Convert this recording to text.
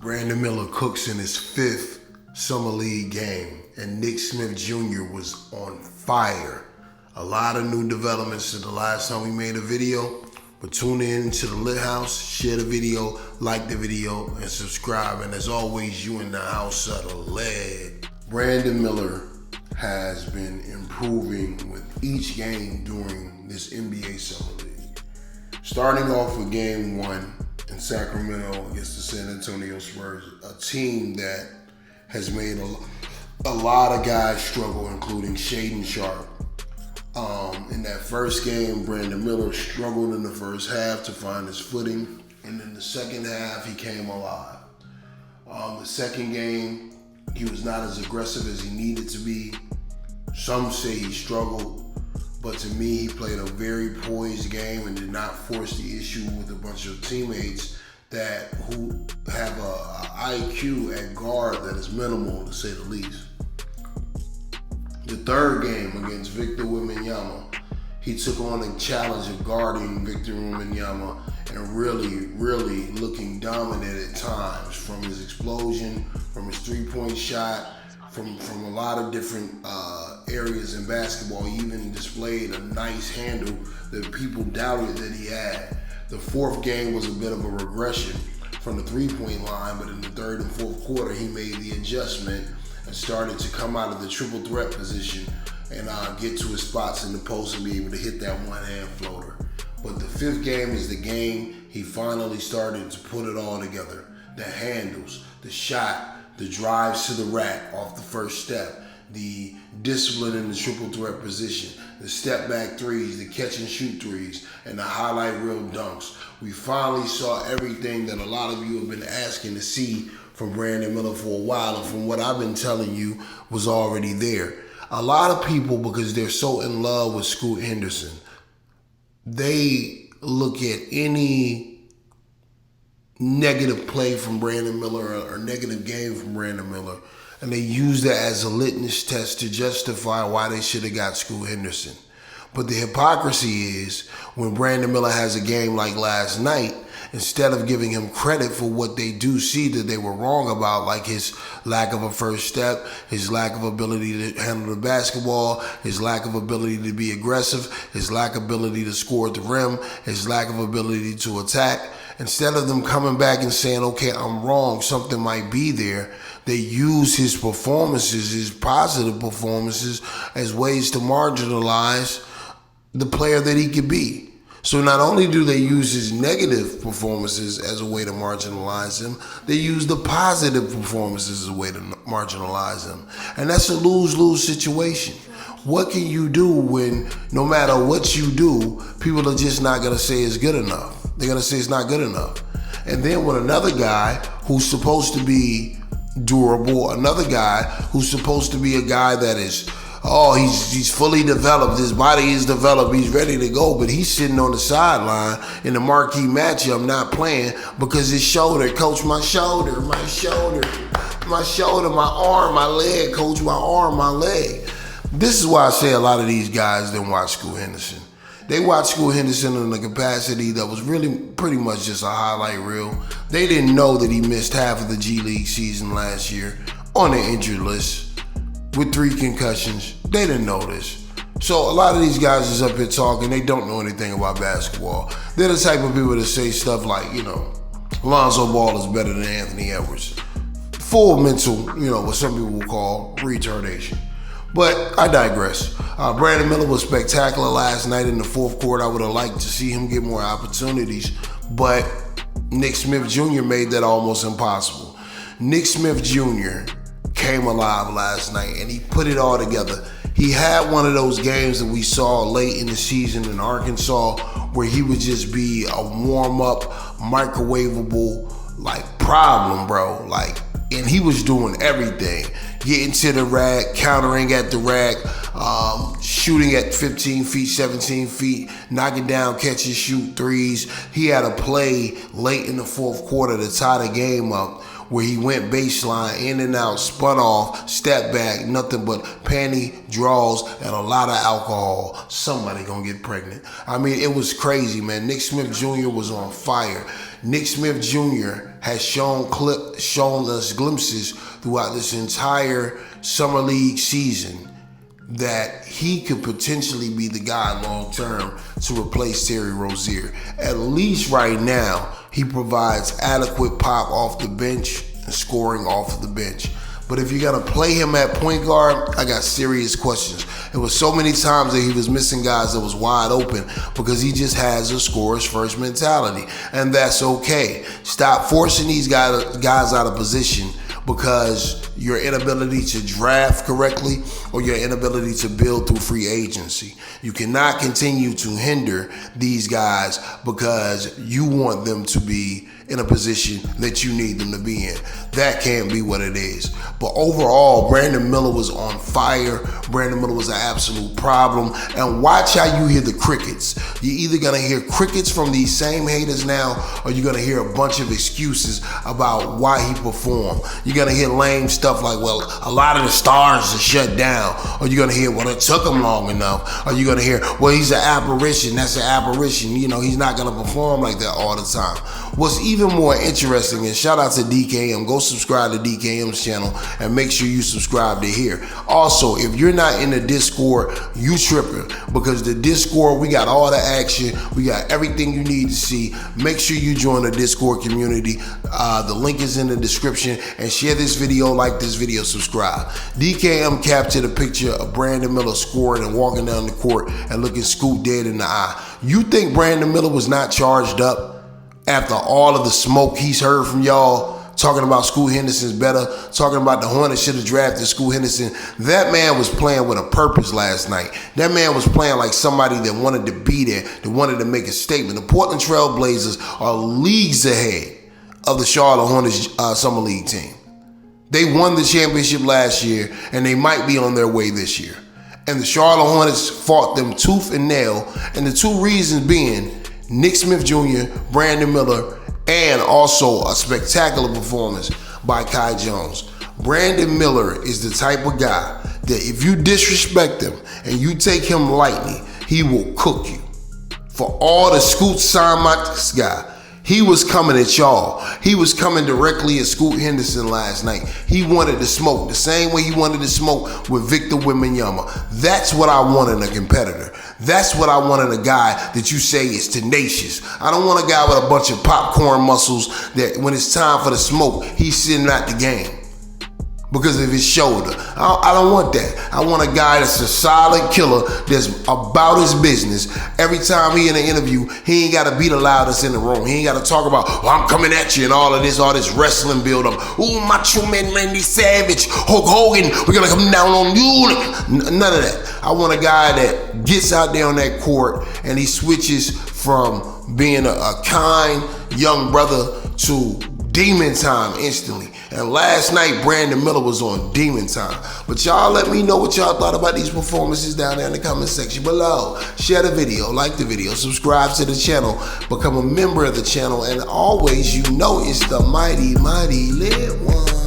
Brandon Miller cooks in his 5th Summer League game, and Nick Smith Jr. was on fire. A lot of new developments since the last time we made a video, but tune in to the LitHoUsE, share the video, like the video, and subscribe. And as always, you in the house of the lead. Brandon Miller has been improving with each game during this NBA Summer League. Starting off with game 1 in Sacramento against the San Antonio Spurs, a team that has made a lot of guys struggle, including Shaedon Sharpe. In that first game, Brandon Miller struggled in the first half to find his footing, and in the second half, he came alive. The second game, he was not as aggressive as he needed to be. Some say he struggled, but to me, he played a very poised game and did not force the issue with a bunch of teammates who have a IQ at guard that is minimal, to say the least. The third game against Victor Wembanyama, he took on the challenge of guarding Victor Wembanyama and really looking dominant at times, from his explosion, from his three-point shot, from a lot of different areas in basketball. He even displayed a nice handle that people doubted that he had. The fourth game was a bit of a regression from the three-point line, but in the third and fourth quarter, he made the adjustment and started to come out of the triple threat position and get to his spots in the post and be able to hit that one-hand floater. But the fifth game is the game he finally started to put it all together. The handles, the shot, the drives to the rack off the first step, the discipline in the triple threat position, the step back threes, the catch and shoot threes, and the highlight reel dunks. We finally saw everything that a lot of you have been asking to see from Brandon Miller for a while, and from what I've been telling you was already there. A lot of people, because they're so in love with Scoot Henderson, they look at any negative play from Brandon Miller or negative game from Brandon Miller, and they use that as a litmus test to justify why they should have got Scoot Henderson. But the hypocrisy is when Brandon Miller has a game like last night, instead of giving him credit for what they do see that they were wrong about, like his lack of a first step, his lack of ability to handle the basketball, his lack of ability to be aggressive, his lack of ability to score at the rim, his lack of ability to attack, instead of them coming back and saying, okay, I'm wrong, something might be there, they use his performances, his positive performances, as ways to marginalize the player that he could be. So not only do they use his negative performances as a way to marginalize him, they use the positive performances as a way to marginalize him. And that's a lose-lose situation. What can you do when no matter what you do, people are just not going to say it's good enough? They're going to say it's not good enough. And then with another guy who's supposed to be durable, another guy who's supposed to be a guy that is, he's fully developed, his body is developed, he's ready to go, but he's sitting on the sideline in the marquee matchup not playing because his shoulder, coach, my shoulder, my arm, my leg, coach, my arm, my leg. This is why I say a lot of these guys didn't watch Scoot Henderson. They watched Scoot Henderson in a capacity that was really pretty much just a highlight reel. They didn't know that he missed half of the G League season last year on the injured list with 3 concussions. They didn't know this. So a lot of these guys is up here talking, they don't know anything about basketball. They're the type of people that say stuff like, Lonzo Ball is better than Anthony Edwards. Full mental, what some people will call retardation. But I digress. Brandon Miller was spectacular last night in the fourth quarter. I would have liked to see him get more opportunities, but Nick Smith Jr. made that almost impossible. Nick Smith Jr. came alive last night and he put it all together. He had one of those games that we saw late in the season in Arkansas where he would just be a warm-up, microwavable, problem, bro. And he was doing everything. Getting to the rack, countering at the rack, shooting at 15 feet, 17 feet, knocking down catch and shoot threes. He had a play late in the fourth quarter to tie the game up where he went baseline, in and out, spun off, step back, nothing but panty, draws, and a lot of alcohol. Somebody gonna get pregnant. I mean, it was crazy, man. Nick Smith Jr. was on fire. Nick Smith Jr. has shown us glimpses throughout this entire summer league season that he could potentially be the guy long term to replace Terry Rozier. At least right now, he provides adequate pop off the bench and scoring off of the bench. But if you're gonna play him at point guard, I got serious questions. It was so many times that he was missing guys that was wide open because he just has a scorer's first mentality, and that's okay. Stop forcing these guys out of position because your inability to draft correctly or your inability to build through free agency. You cannot continue to hinder these guys because you want them to be in a position that you need them to be in. That can't be what it is. But overall, Brandon Miller was on fire. Brandon Miller was an absolute problem. And watch how you hear the crickets. You're either gonna hear crickets from these same haters now, or you're gonna hear a bunch of excuses about why he performed. You're gonna hear lame stuff like, well, a lot of the stars are shut down. Or you're gonna hear, well, it took him long enough. Or you're gonna hear, well, he's an apparition. That's an apparition. You know, he's not gonna perform like that all the time. What's even more interesting, and shout out to DKM, go subscribe to DKM's channel and make sure you subscribe to here. Also, if you're not in the Discord, you tripping, because the Discord, we got all the action, we got everything you need to see. Make sure you join the Discord community. The link is in the description, and share this video, like this video, subscribe. DKM captured a picture of Brandon Miller scoring and walking down the court and looking Scoot dead in the eye. You think Brandon Miller was not charged up after all of the smoke he's heard from y'all, talking about Scoot Henderson's better, talking about the Hornets should have drafted Scoot Henderson? That man was playing with a purpose last night. That man was playing like somebody that wanted to be there, that wanted to make a statement. The Portland Trailblazers are leagues ahead of the Charlotte Hornets Summer League team. They won the championship last year, and they might be on their way this year. And the Charlotte Hornets fought them tooth and nail, and the two reasons being Nick Smith Jr., Brandon Miller, and also a spectacular performance by Kai Jones. Brandon Miller is the type of guy that if you disrespect him and you take him lightly, he will cook you. For all the Scoot Simon's guy, he was coming at y'all. He was coming directly at Scoot Henderson last night. He wanted to smoke the same way he wanted to smoke with Victor Wembanyama. That's what I want in a competitor. That's what I want in a guy that you say is tenacious. I don't want a guy with a bunch of popcorn muscles that when it's time for the smoke, he's sitting out the game because of his shoulder. I don't want that. I want a guy that's a solid killer, that's about his business. Every time he in an interview, he ain't got to be the loudest in the room. He ain't got to talk about, well, I'm coming at you and all this wrestling build up. Ooh, Macho Man Randy Savage, Hulk Hogan, we're going to come down on you. None of that. I want a guy that gets out there on that court and he switches from being a kind young brother to demon time instantly. And last night, Brandon Miller was on demon time. But y'all let me know what y'all thought about these performances down there in the comment section below. Share the video, like the video, subscribe to the channel, become a member of the channel, and always, you know, it's the mighty, mighty lit one.